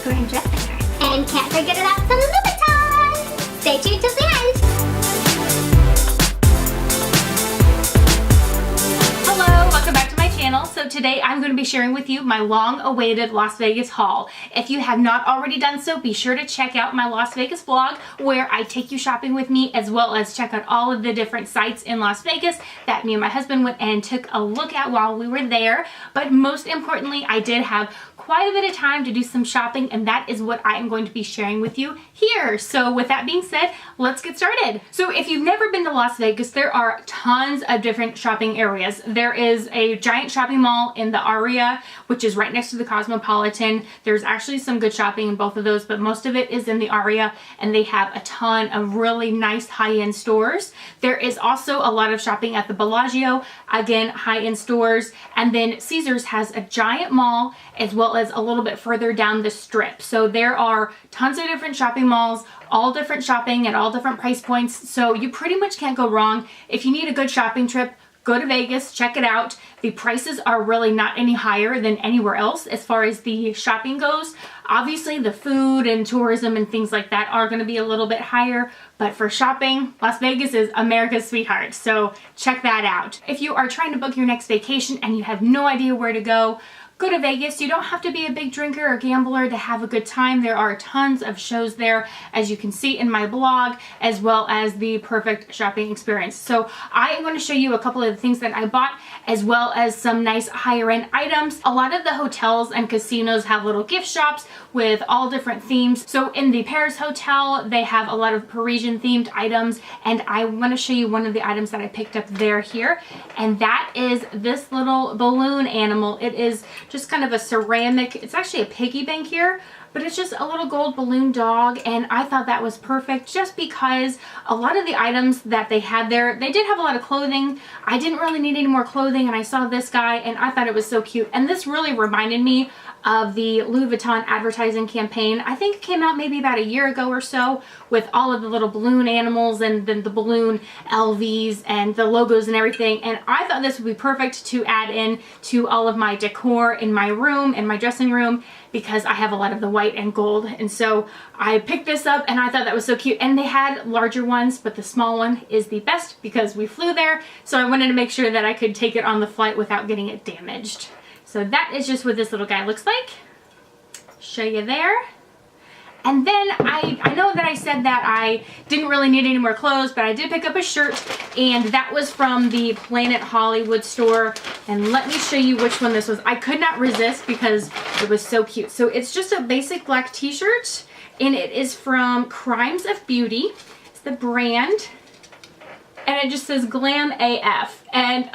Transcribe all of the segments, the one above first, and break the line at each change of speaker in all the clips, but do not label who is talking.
wearing dressing room. And can't forget about some Louboutin! Stay tuned till the end!
Hello, welcome back to my channel. So today I'm going to be sharing with you my long-awaited Las Vegas haul. If you have not already done so, be sure to check out my Las Vegas vlog where I take you shopping with me, as well as check out all of the different sites in Las Vegas that me and my husband went and took a look at while we were there. But most importantly, I did have quite a bit of time to do some shopping, and that is what I am going to be sharing with you here. So with that being said, let's get started. So if you've never been to Las Vegas, there are tons of different shopping areas. There is a giant shopping mall in the Aria, which is right next to the Cosmopolitan. There's actually some good shopping in both of those, but most of it is in the Aria, and they have a ton of really nice high-end stores. There is also a lot of shopping at the Bellagio, again, high-end stores, and then Caesars has a giant mall as well as a little bit further down the strip. So there are tons of different shopping malls, all different shopping at all different price points. So you pretty much can't go wrong. If you need a good shopping trip, go to Vegas, check it out. The prices are really not any higher than anywhere else as far as the shopping goes. Obviously, the food and tourism and things like that are going to be a little bit higher, but for shopping, Las Vegas is America's sweetheart, so check that out. If you are trying to book your next vacation and you have no idea where to go to Vegas. You don't have to be a big drinker or gambler to have a good time. There are tons of shows there, as you can see in my blog, as well as the perfect shopping experience. So I am going to show you a couple of the things that I bought, as well as some nice higher end items. A lot of the hotels and casinos have little gift shops with all different themes. So in the Paris Hotel, they have a lot of Parisian themed items, and I want to show you one of the items that I picked up there here, and that is this little balloon animal. It is just kind of a ceramic, it's actually a piggy bank here, but it's just a little gold balloon dog, and I thought that was perfect just because a lot of the items that they had there, they did have a lot of clothing. I didn't really need any more clothing, and I saw this guy and I thought it was so cute, and this really reminded me of the Louis Vuitton advertising campaign. I think it came out maybe about a year ago or so, with all of the little balloon animals and then the balloon LVs and the logos and everything, and I thought this would be perfect to add in to all of my decor in my room, in my dressing room, because I have a lot of the white and gold. And so I picked this up and I thought that was so cute, and they had larger ones, but the small one is the best because we flew there, so I wanted to make sure that I could take it on the flight without getting it damaged. So that is just what this little guy looks like. Show you there. And then I know that I said that I didn't really need any more clothes, but I did pick up a shirt, and that was from the Planet Hollywood store. And let me show you which one this was. I could not resist because it was so cute. So it's just a basic black t-shirt, and it is from Crimes of Beauty. It's the brand, and it just says Glam AF. And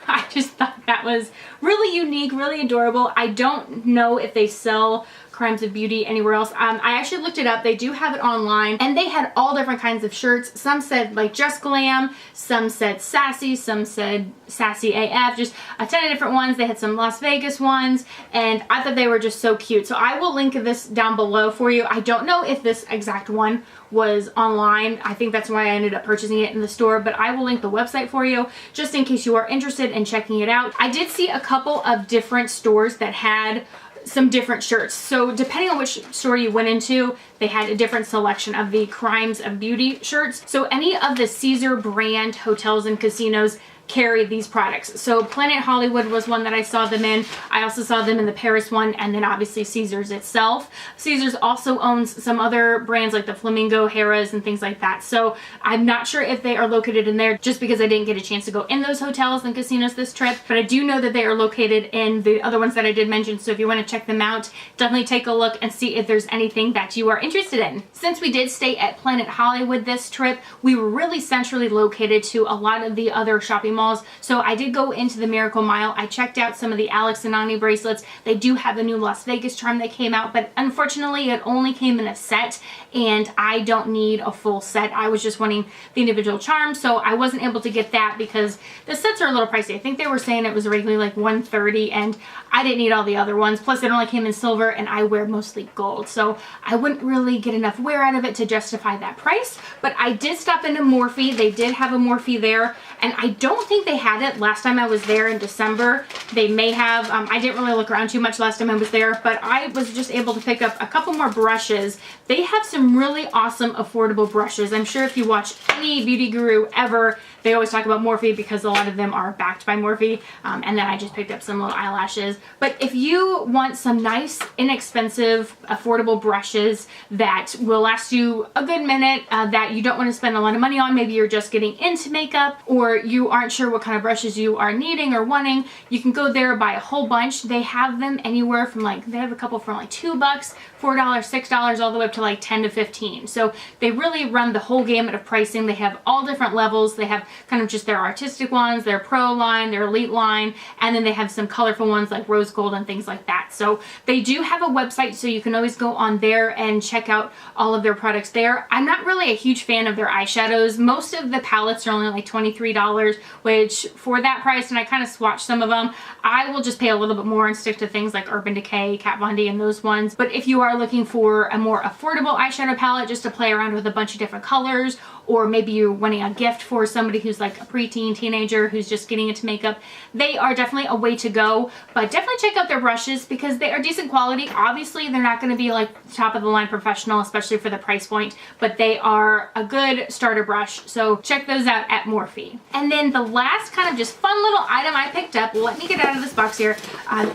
I just thought that was really unique, really adorable. I don't know if they sell Crimes of Beauty anywhere else. I actually looked it up. They do have it online, and they had all different kinds of shirts. Some said like just glam, some said sassy, some said sassy AF, just a ton of different ones. They had some Las Vegas ones, and I thought they were just so cute. So I will link this down below for you. I don't know if this exact one was online. I think that's why I ended up purchasing it in the store, but I will link the website for you just in case you are interested in checking it out. I did see a couple of different stores that had some different shirts. So depending on which store you went into, they had a different selection of the Crimes of Beauty shirts. So any of the Caesar brand hotels and casinos carry these products. So Planet Hollywood was one that I saw them in. I also saw them in the Paris one, and then obviously Caesars itself. Caesars also owns some other brands like the Flamingo, Harrah's, and things like that. So I'm not sure if they are located in there just because I didn't get a chance to go in those hotels and casinos this trip, but I do know that they are located in the other ones that I did mention. So if you want to check them out, definitely take a look and see if there's anything that you are interested in. Since we did stay at Planet Hollywood this trip, we were really centrally located to a lot of the other shopping malls. So I did go into the Miracle Mile. I checked out some of the Alex and Ani bracelets. They do have a new Las Vegas charm that came out, but unfortunately it only came in a set, and I don't need a full set. I was just wanting the individual charms, so I wasn't able to get that because the sets are a little pricey. I think they were saying it was originally like $130, and I didn't need all the other ones. Plus it only came in silver, and I wear mostly gold, so I wouldn't really get enough wear out of it to justify that price. But I did stop into Morphe. They did have a Morphe there, and I don't think they had it last time I was there in December. They may have. I didn't really look around too much last time I was there, but I was just able to pick up a couple more brushes. They have some really awesome affordable brushes. I'm sure if you watch any beauty guru ever, they always talk about Morphe because a lot of them are backed by Morphe. And then I just picked up some little eyelashes. But if you want some nice, inexpensive, affordable brushes that will last you a good minute, that you don't want to spend a lot of money on, maybe you're just getting into makeup or you aren't sure what kind of brushes you are needing or wanting, you can go there, buy a whole bunch. They have them anywhere from they have a couple from like $2, $4, $6, all the way up to like 10 to 15. So they really run the whole gamut of pricing. They have all different levels. They have kind of just their artistic ones, their pro line, their elite line, and then they have some colorful ones like rose gold and things like that. So they do have a website, so you can always go on there and check out all of their products there. I'm not really a huge fan of their eyeshadows. Most of the palettes are only like $23, which for that price, and I kind of swatched some of them, I will just pay a little bit more and stick to things like Urban Decay, Kat Von D, and those ones. But if you are looking for a more affordable eyeshadow palette just to play around with a bunch of different colors, or maybe you're wanting a gift for somebody who's like a preteen teenager who's just getting into makeup, they are definitely a way to go. But definitely check out their brushes because they are decent quality. Obviously, they're not going to be like top of the line professional, especially for the price point, but they are a good starter brush. So check those out at Morphe. And then the last kind of just fun little item I picked up, let me get out of this box here.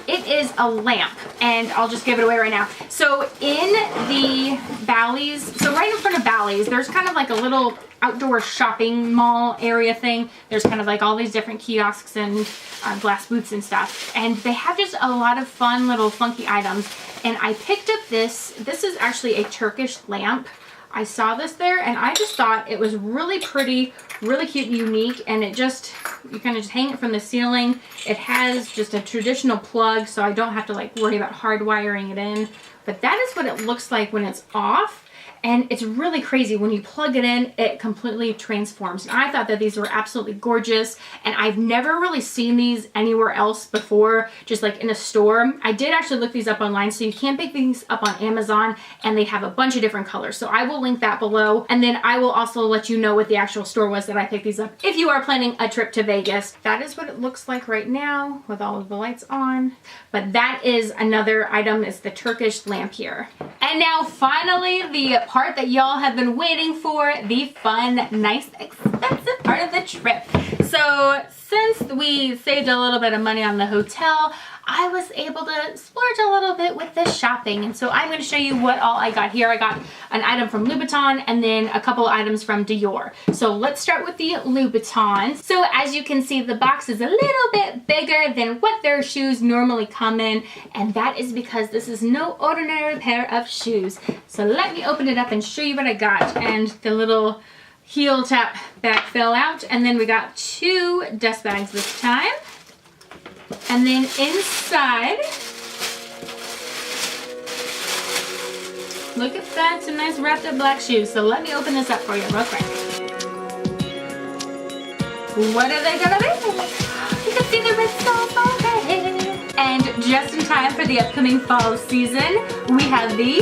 It is a lamp, and I'll just give it away right now. So in the Bally's, so right in front of Bally's, there's kind of like a little outdoor shopping mall area thing. There's kind of like all these different kiosks and glass booths and stuff. And they have just a lot of fun little funky items. And I picked up this. This is actually a Turkish lamp. I saw this there and I just thought it was really pretty, really cute and unique. And it just, you kind of just hang it from the ceiling. It has just a traditional plug, so I don't have to like worry about hardwiring it in. But that is what it looks like when it's off. And it's really crazy. When you plug it in, it completely transforms. And I thought that these were absolutely gorgeous. And I've never really seen these anywhere else before, just like in a store. I did actually look these up online, so you can pick these up on Amazon, and they have a bunch of different colors. So I will link that below. And then I will also let you know what the actual store was that I picked these up if you are planning a trip to Vegas. That is what it looks like right now with all of the lights on. But that is another item, is the Turkish lamp here. And now finally, the part that y'all have been waiting for, the fun, nice, expensive part of the trip. So since we saved a little bit of money on the hotel, I was able to splurge a little bit with the shopping. And so I'm going to show you what all I got here. I got an item from Louboutin and then a couple items from Dior. So let's start with the Louboutin. So as you can see, the box is a little bit bigger than what their shoes normally come in. And that is because this is no ordinary pair of shoes. So let me open it up and show you what I got. And the little heel tap back fell out. And then we got 2 dust bags this time. And then inside, look at that, some nice wrapped up black shoes. So let me open this up for you real quick. What are they gonna be? You can see the red soles already. And just in time for the upcoming fall season, we have the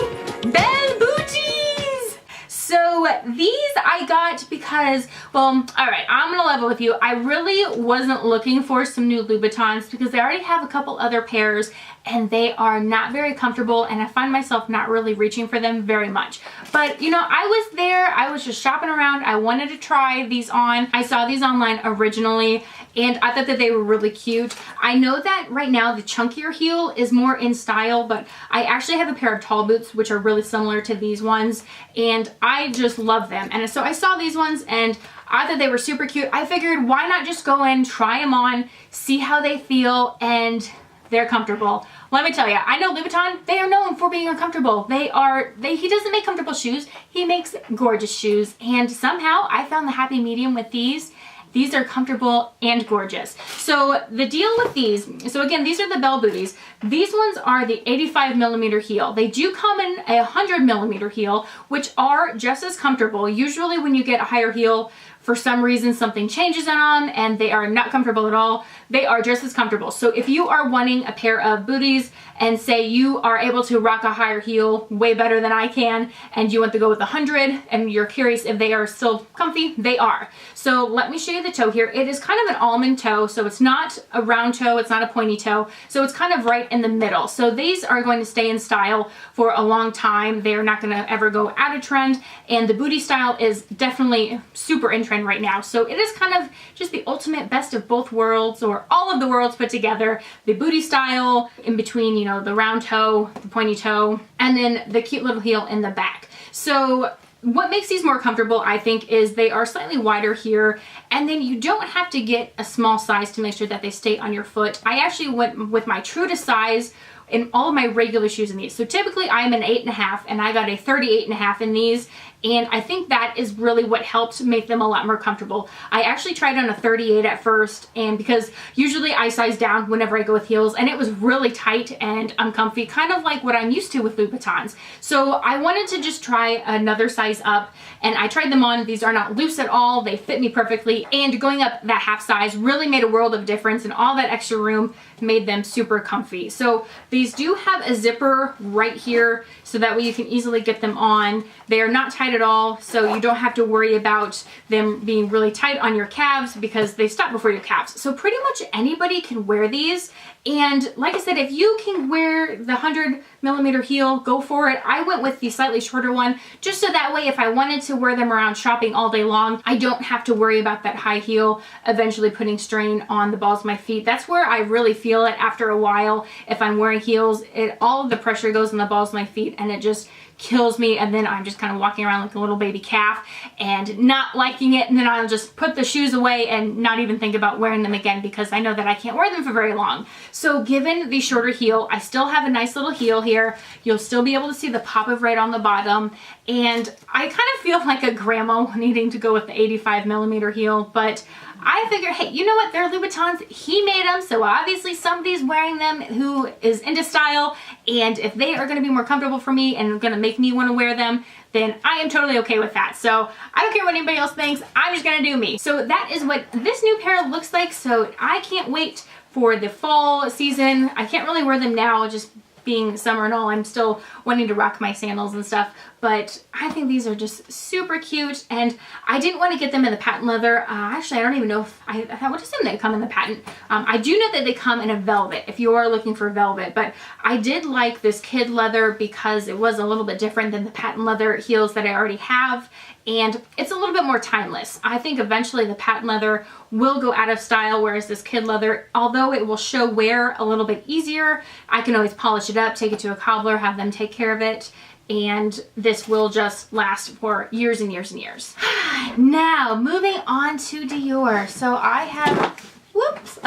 Belle Booties. So these I got because, well, all right, I'm gonna level with you. I really wasn't looking for some new Louboutins because they already have a couple other pairs and they are not very comfortable, and I find myself not really reaching for them very much. But you know, I was there, I was just shopping around. I wanted to try these on. I saw these online originally and I thought that they were really cute. I know that right now the chunkier heel is more in style, but I actually have a pair of tall boots which are really similar to these ones, and I just love them. And so I saw these ones and I thought they were super cute. I figured why not just go in, try them on, see how they feel, and they're comfortable. Let me tell you, I know Louboutin, they are known for being uncomfortable. He doesn't make comfortable shoes, he makes gorgeous shoes. And somehow I found the happy medium with these. These are comfortable and gorgeous. So the deal with these, so again, these are the Belle Booties. These ones are the 85mm heel. They do come in a 100mm heel, which are just as comfortable. Usually when you get a higher heel for some reason something changes on them and they are not comfortable at all, they are just as comfortable. So if you are wanting a pair of booties and say you are able to rock a higher heel way better than I can, and you want to go with 100 and you're curious if they are still comfy, they are. So let me show you the toe here. It is kind of an almond toe, so it's not a round toe, it's not a pointy toe, so it's kind of right in the middle. So these are going to stay in style for a long time. They're not going to ever go out of trend, and the booty style is definitely super in trend right now. So it is kind of just the ultimate best of both worlds, or all of the worlds put together. The booty style in between, you know, the round toe, the pointy toe, and then the cute little heel in the back. So what makes these more comfortable, I think, is they are slightly wider here, and then you don't have to get a small size to make sure that they stay on your foot. I actually went with my true to size in all of my regular shoes in these. So typically I'm an 8.5, and I got a 38.5 in these, and I think that is really what helped make them a lot more comfortable. I actually tried on a 38 at first, and because usually I size down whenever I go with heels, and it was really tight and uncomfy, kind of like what I'm used to with Louboutins. So I wanted to just try another size up, and I tried them on. These are not loose at all. They fit me perfectly, and going up that half size really made a world of difference, and all that extra room made them super comfy. So these do have a zipper right here, so that way you can easily get them on. They are not tight at all, so you don't have to worry about them being really tight on your calves because they stop before your calves. So pretty much anybody can wear these. And like I said, if you can wear the 100mm heel, go for it. I went with the slightly shorter one just so that way if I wanted to wear them around shopping all day long, I don't have to worry about that high heel eventually putting strain on the balls of my feet. That's where I really feel it after a while. If I'm wearing heels, all of the pressure goes on the balls of my feet, and it just kills me, and then I'm just kind of walking around like a little baby calf and not liking it, and then I'll just put the shoes away and not even think about wearing them again because I know that I can't wear them for very long. So given the shorter heel, I still have a nice little heel here. You'll still be able to see the pop of red on the bottom, and I kind of feel like a grandma needing to go with the 85mm heel, but I figure, hey, you know what? They're Louboutins. He made them, so obviously somebody's wearing them who is into style, and if they are going to be more comfortable for me and going to make me want to wear them, then I am totally okay with that. So I don't care what anybody else thinks. I'm just going to do me. So that is what this new pair looks like. So I can't wait for the fall season. I can't really wear them now, just being summer and all. I'm still wanting to rock my sandals and stuff, but I think these are just super cute, and I didn't want to get them in the patent leather. Actually, I don't even know if I would assume they come in the patent. I do know that they come in a velvet if you are looking for velvet, but I did like this kid leather because it was a little bit different than the patent leather heels that I already have, and it's a little bit more timeless. I think eventually the patent leather will go out of style, whereas this kid leather, although it will show wear a little bit easier, I can always polish it up, take it to a cobbler, have them take care of it, and this will just last for years and years and years. Now, moving on to Dior. So I have, whoops,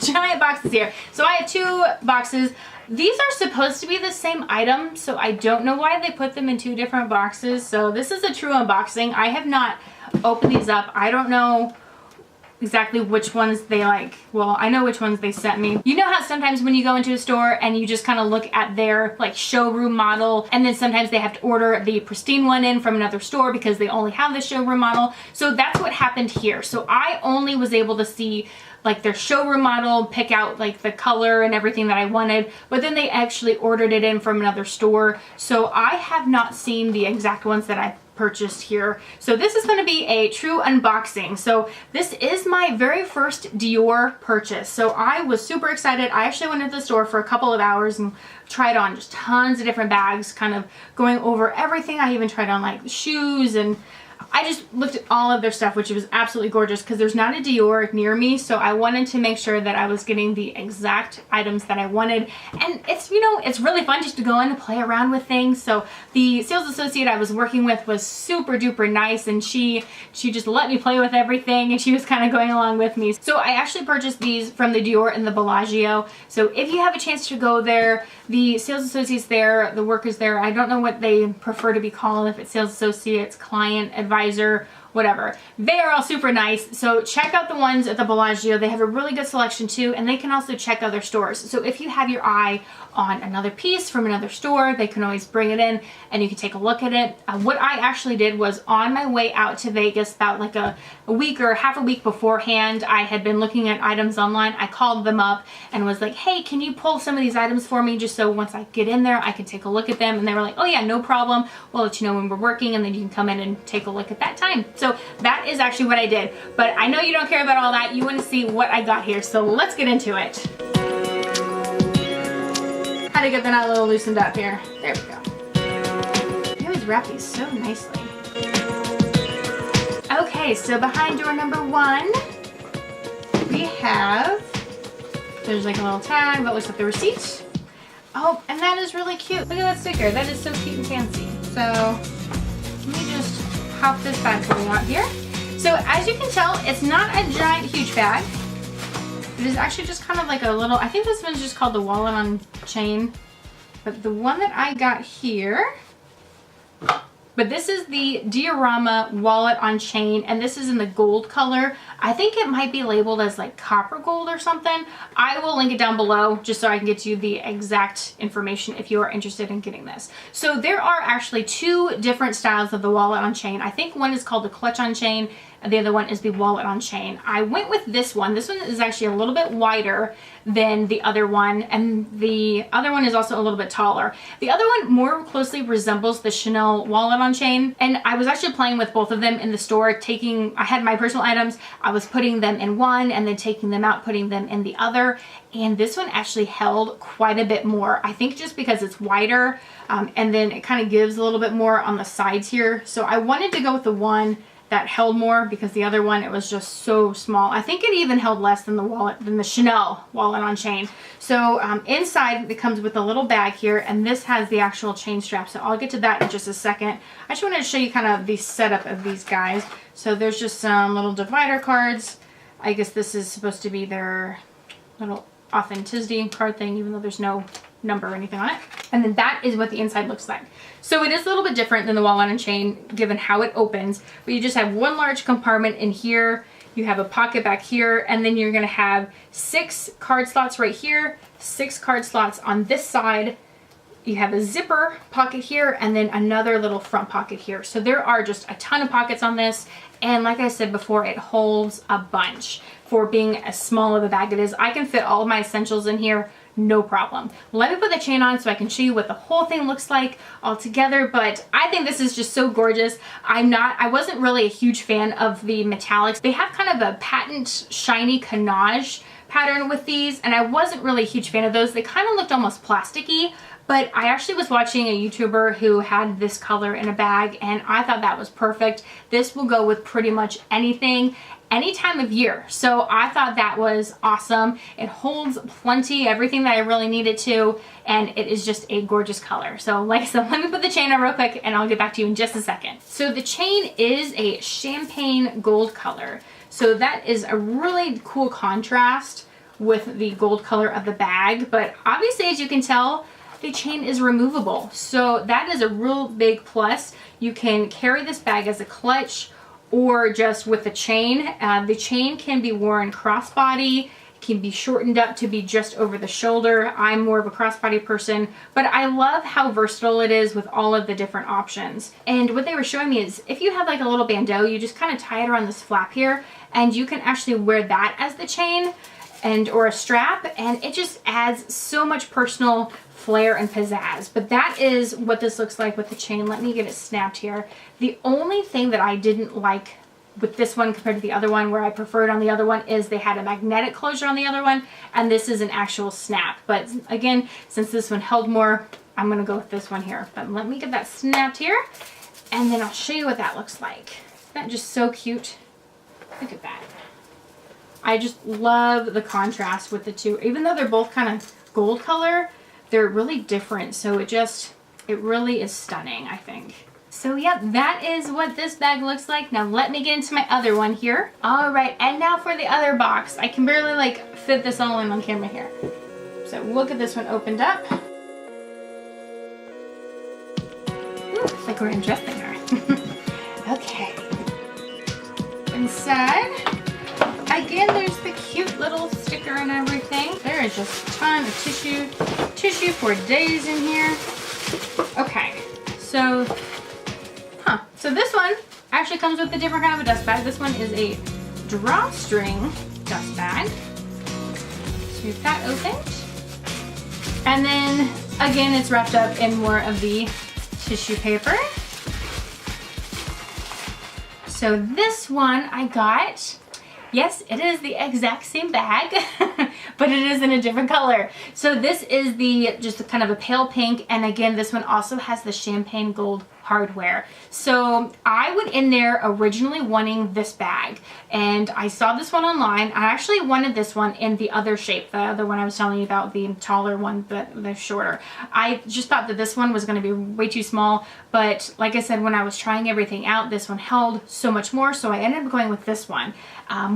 giant boxes here. So I have 2 boxes. These are supposed to be the same item, so I don't know why they put them in 2 different boxes. So this is a true unboxing. I have not opened these up. I don't know exactly which ones they like. Well, I know which ones they sent me. You know how sometimes when you go into a store and you just kind of look at their like showroom model, and then sometimes they have to order the pristine one in from another store because they only have the showroom model. So that's what happened here. So I only was able to see like their showroom model, pick out like the color and everything that I wanted, but then they actually ordered it in from another store. So I have not seen the exact ones that I purchased here. So this is going to be a true unboxing. So this is my very first Dior purchase. So I was super excited. I actually went to the store for a couple of hours and tried on just tons of different bags, kind of going over everything. I even tried on like shoes, and I just looked at all of their stuff, which was absolutely gorgeous because there's not a Dior near me, so I wanted to make sure that I was getting the exact items that I wanted. And it's, you know, it's really fun just to go in and play around with things. So the sales associate I was working with was super duper nice, and she just let me play with everything, and she was kind of going along with me. So I actually purchased these from the Dior in the Bellagio. So if you have a chance to go there, the sales associates there, the workers there, I don't know what they prefer to be called, if it's sales associates, client, advisor, whatever. They are all super nice. So check out the ones at the Bellagio. They have a really good selection too, and they can also check other stores. So if you have your eye on another piece from another store, they can always bring it in and you can take a look at it. What I actually did was on my way out to Vegas about like a week or half a week beforehand, I had been looking at items online. I called them up and was like, hey, can you pull some of these items for me just so once I get in there, I can take a look at them? And they were like, oh yeah, no problem. We'll let you know when we're working and then you can come in and take a look at that time. So that is actually what I did. But I know you don't care about all that. You want to see what I got here. So let's get into it. How to get the knot a little loosened up here. There we go. They always wrap these so nicely. Okay, so behind door number 1, we have, there's like a little tag that looks like the receipt. Oh, and that is really cute. Look at that sticker. That is so cute and fancy. So let me just pop this bad boy out here. So as you can tell, it's not a giant, huge bag. It is actually just kind of like a little, I think this one's just called the wallet on chain. But the one that I got here, but this is the Diorama wallet on chain, and this is in the gold color. I think it might be labeled as like copper gold or something. I will link it down below just so I can get you the exact information if you are interested in getting this. So there are actually 2 different styles of the wallet on chain. I think one is called the clutch on chain, and the other one is the wallet on chain. I went with this one. This one is actually a little bit wider than the other one, and the other one is also a little bit taller. The other one more closely resembles the Chanel wallet on chain, and I was actually playing with both of them in the store, I had my personal items, I was putting them in one and then taking them out, putting them in the other, and this one actually held quite a bit more. I think just because it's wider, and then it kind of gives a little bit more on the sides here. So I wanted to go with the one that held more because the other one, it was just so small. I think it even held less than the Chanel wallet on chain. So inside it comes with a little bag here, and this has the actual chain strap. So I'll get to that in just a second. I just wanted to show you kind of the setup of these guys. So there's just some little divider cards. I guess this is supposed to be their little authenticity card thing, even though there's no number or anything on it. And then that is what the inside looks like. So it is a little bit different than the wallet on chain given how it opens, but you just have one large compartment in here, you have a pocket back here, and then you're gonna have 6 card slots right here, 6 card slots on this side. You have a zipper pocket here and then another little front pocket here. So there are just a ton of pockets on this. And like I said before, it holds a bunch for being as small of a bag it is. I can fit all of my essentials in here, no problem. Let me put the chain on so I can show you what the whole thing looks like all together, but I think this is just so gorgeous. I wasn't really a huge fan of the metallics. They have kind of a patent shiny canage pattern with these, and I wasn't really a huge fan of those. They kind of looked almost plasticky, but I actually was watching a YouTuber who had this color in a bag, and I thought that was perfect. This will go with pretty much anything, any time of year. So I thought that was awesome. It holds plenty, everything that I really needed to, and it is just a gorgeous color. So like I said, let me put the chain on real quick and I'll get back to you in just a second. So the chain is a champagne gold color. So that is a really cool contrast with the gold color of the bag, but obviously as you can tell, the chain is removable. So that is a real big plus. You can carry this bag as a clutch or just with the chain. The chain can be worn crossbody, can be shortened up to be just over the shoulder. I'm more of a crossbody person, but I love how versatile it is with all of the different options. And what they were showing me is if you have like a little bandeau, you just kind of tie it around this flap here, and you can actually wear that as the chain or a strap, and it just adds so much personal flair and pizzazz. But that is what this looks like with the chain. Let me get it snapped here. The only thing that I didn't like with this one compared to the other one, where I preferred on the other one, is they had a magnetic closure on the other one, and this is an actual snap. But again, since this one held more, I'm gonna go with this one here. But let me get that snapped here, and then I'll show you what that looks like. Isn't that just so cute? Look at that. I just love the contrast with the two. Even though they're both kind of gold color, they're really different. So it really is stunning, I think. So yep, that is what this bag looks like. Now let me get into my other one here. All right, and now for the other box. I can barely like fit this all in on camera here. So look at this one opened up. Ooh, it's like we're undressing her. Okay. Inside, again, there's the cute little sticker sticker and everything. There is just a ton of tissue for days in here. Okay, so, so this one actually comes with a different kind of a dust bag. This one is a drawstring dust bag. So we've got opened. And then, again, it's wrapped up in more of the tissue paper. So this one I got, yes, it is the exact same bag, but it is in a different color. So this is just kind of a pale pink, and again, this one also has the champagne gold hardware. So I went in there originally wanting this bag, and I saw this one online. I actually wanted this one in the other shape, the other one I was telling you about, the taller one, the shorter. I just thought that this one was going to be way too small, but like I said, when I was trying everything out, this one held so much more, so I ended up going with this one.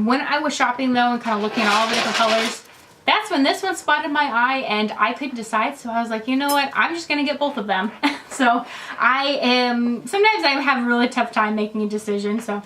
When I was shopping though and kind of looking at all the different colors, that's when this one spotted my eye and I couldn't decide, so I was like, you know what, I'm just gonna get both of them. So sometimes I have a really tough time making a decision, so,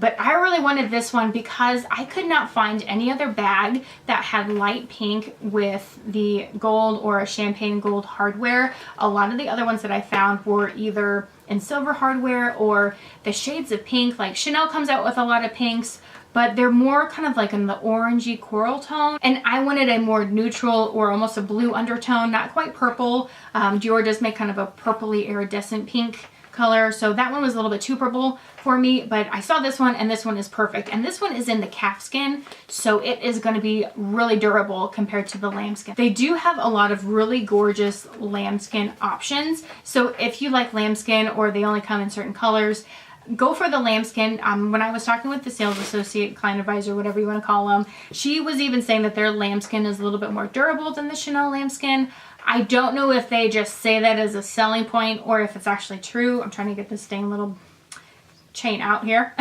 but I really wanted this one because I could not find any other bag that had light pink with the gold or a champagne gold hardware. A lot of the other ones that I found were either in silver hardware or the shades of pink. Like Chanel comes out with a lot of pinks, but they're more kind of like in the orangey coral tone. And I wanted a more neutral or almost a blue undertone, not quite purple. Dior does make kind of a purpley iridescent pink color, so that one was a little bit too purple for me, but I saw this one and this one is perfect. And this one is in the calfskin, so it is going to be really durable compared to the lambskin. They do have a lot of really gorgeous lambskin options, so if you like lambskin or they only come in certain colors, go for the lambskin. When I was talking with the sales associate, client advisor, whatever you want to call them, she was even saying that their lambskin is a little bit more durable than the Chanel lambskin. I don't know if they just say that as a selling point or if it's actually true. I'm trying to get this dang little chain out here.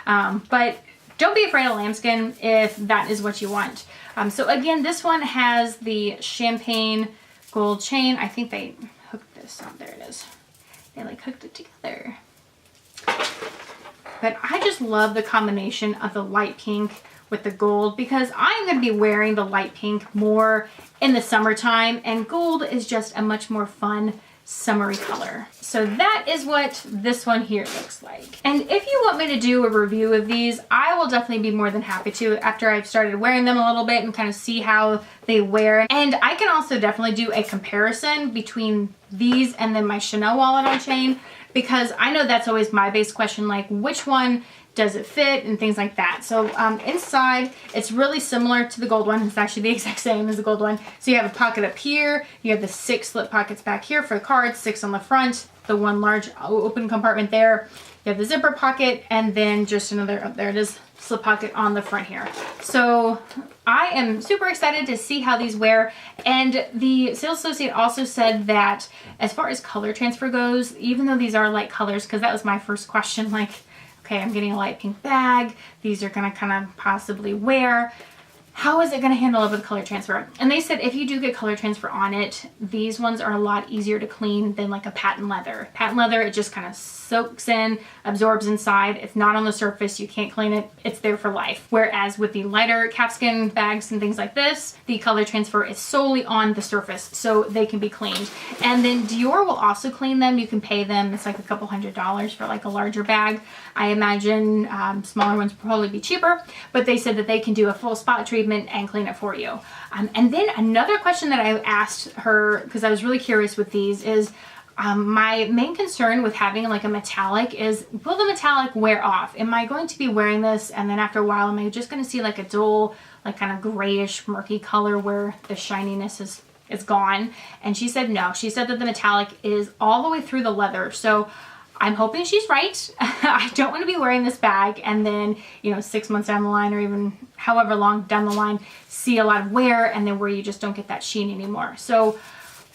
But don't be afraid of lambskin if that is what you want. So again, this one has the champagne gold chain. I think they hooked this on. There it is. They like hooked it together. But I just love the combination of the light pink with the gold because I'm going to be wearing the light pink more in the summertime, and gold is just a much more fun summery color. So that is what this one here looks like. And if you want me to do a review of these, I will definitely be more than happy to after I've started wearing them a little bit and kind of see how they wear. And I can also definitely do a comparison between these and then my Chanel wallet on chain, because I know that's always my base question, like which one does it fit and things like that. So inside, it's really similar to the gold one. It's actually the exact same as the gold one. So you have a pocket up here, you have the 6 slip pockets back here for the cards, 6 on the front, the one large open compartment there. You have the zipper pocket, and then just another, oh, there it is, slip pocket on the front here. So I am super excited to see how these wear. And the sales associate also said that as far as color transfer goes, even though these are light colors, because that was my first question, like, okay, I'm getting a light pink bag, these are gonna kind of possibly wear, how is it going to handle it with color transfer? And they said if you do get color transfer on it, these ones are a lot easier to clean than like a patent leather. Patent leather, it just kind of soaks in, absorbs inside. It's not on the surface. You can't clean it. It's there for life. Whereas with the lighter calfskin bags and things like this, the color transfer is solely on the surface, so they can be cleaned. And then Dior will also clean them. You can pay them. It's like a couple $100s for like a larger bag. I imagine smaller ones will probably be cheaper, but they said that they can do a full spot treatment and clean it for you. And then another question that I asked her, because I was really curious with these, is my main concern with having like a metallic is, will the metallic wear off? Am I going to be wearing this and then after a while am I just going to see like a dull, like kind of grayish murky color where the shininess is gone? And she said no. She said that the metallic is all the way through the leather. So I'm hoping she's right. I don't want to be wearing this bag and then, you know, 6 months down the line or even however long down the line, see a lot of wear and then where you just don't get that sheen anymore. So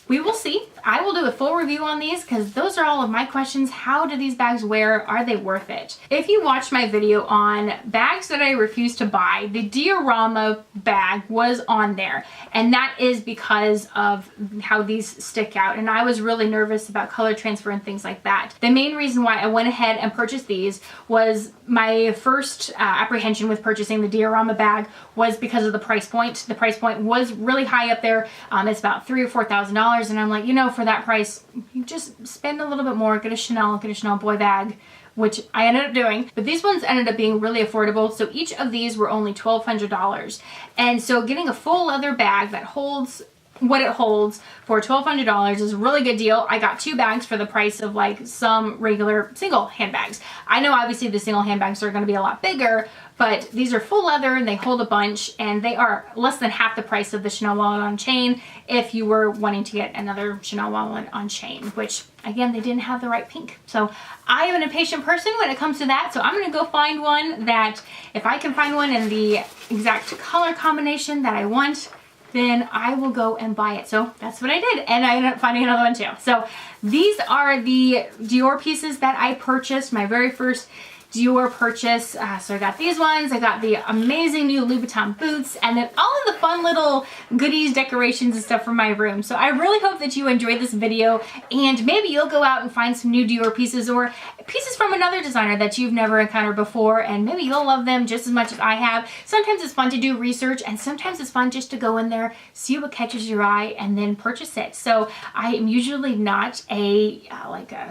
we will see. I will do a full review on these because those are all of my questions. How do these bags wear? Are they worth it? If you watched my video on bags that I refuse to buy, the diorama bag was on there. And that is because of how these stick out. And I was really nervous about color transfer and things like that. The main reason why I went ahead and purchased these was my first apprehension with purchasing the diorama bag was because of the price point. The price point was really high up there. It's about $3,000 or $4,000. And I'm like, you know, for that price, you just spend a little bit more, get a Chanel boy bag, which I ended up doing. But these ones ended up being really affordable. So each of these were only $1,200. And so getting a full leather bag that holds what it holds for $1,200 is a really good deal. I got 2 bags for the price of like some regular single handbags. I know obviously the single handbags are going to be a lot bigger, but these are full leather and they hold a bunch, and they are less than half the price of the Chanel wallet on chain if you were wanting to get another Chanel wallet on chain, which again, they didn't have the right pink. So I am an impatient person when it comes to that. So I'm going to go find one that, if I can find one in the exact color combination that I want, then I will go and buy it. So that's what I did. And I ended up finding another one too. So these are the Dior pieces that I purchased, my very first Dior purchase. So I got these ones, I got the amazing new Louboutin boots, and then all of the fun little goodies, decorations, and stuff from my room. So I really hope that you enjoyed this video, and maybe you'll go out and find some new Dior pieces or pieces from another designer that you've never encountered before, and maybe you'll love them just as much as I have. Sometimes it's fun to do research, and sometimes it's fun just to go in there, see what catches your eye, and then purchase it. So I am usually not a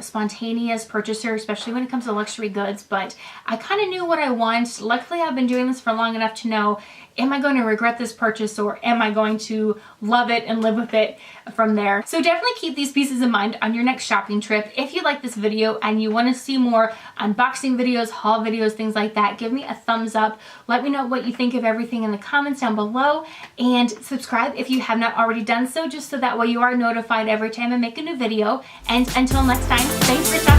spontaneous purchaser, especially when it comes to luxury goods, but I kind of knew what I want. Luckily, I've been doing this for long enough to know, am I going to regret this purchase, or am I going to love it and live with it from there? So definitely keep these pieces in mind on your next shopping trip. If you like this video and you want to see more unboxing videos, haul videos, things like that, give me a thumbs up. Let me know what you think of everything in the comments down below, and subscribe if you have not already done so, just so that way you are notified every time I make a new video. And until next time, thanks for stopping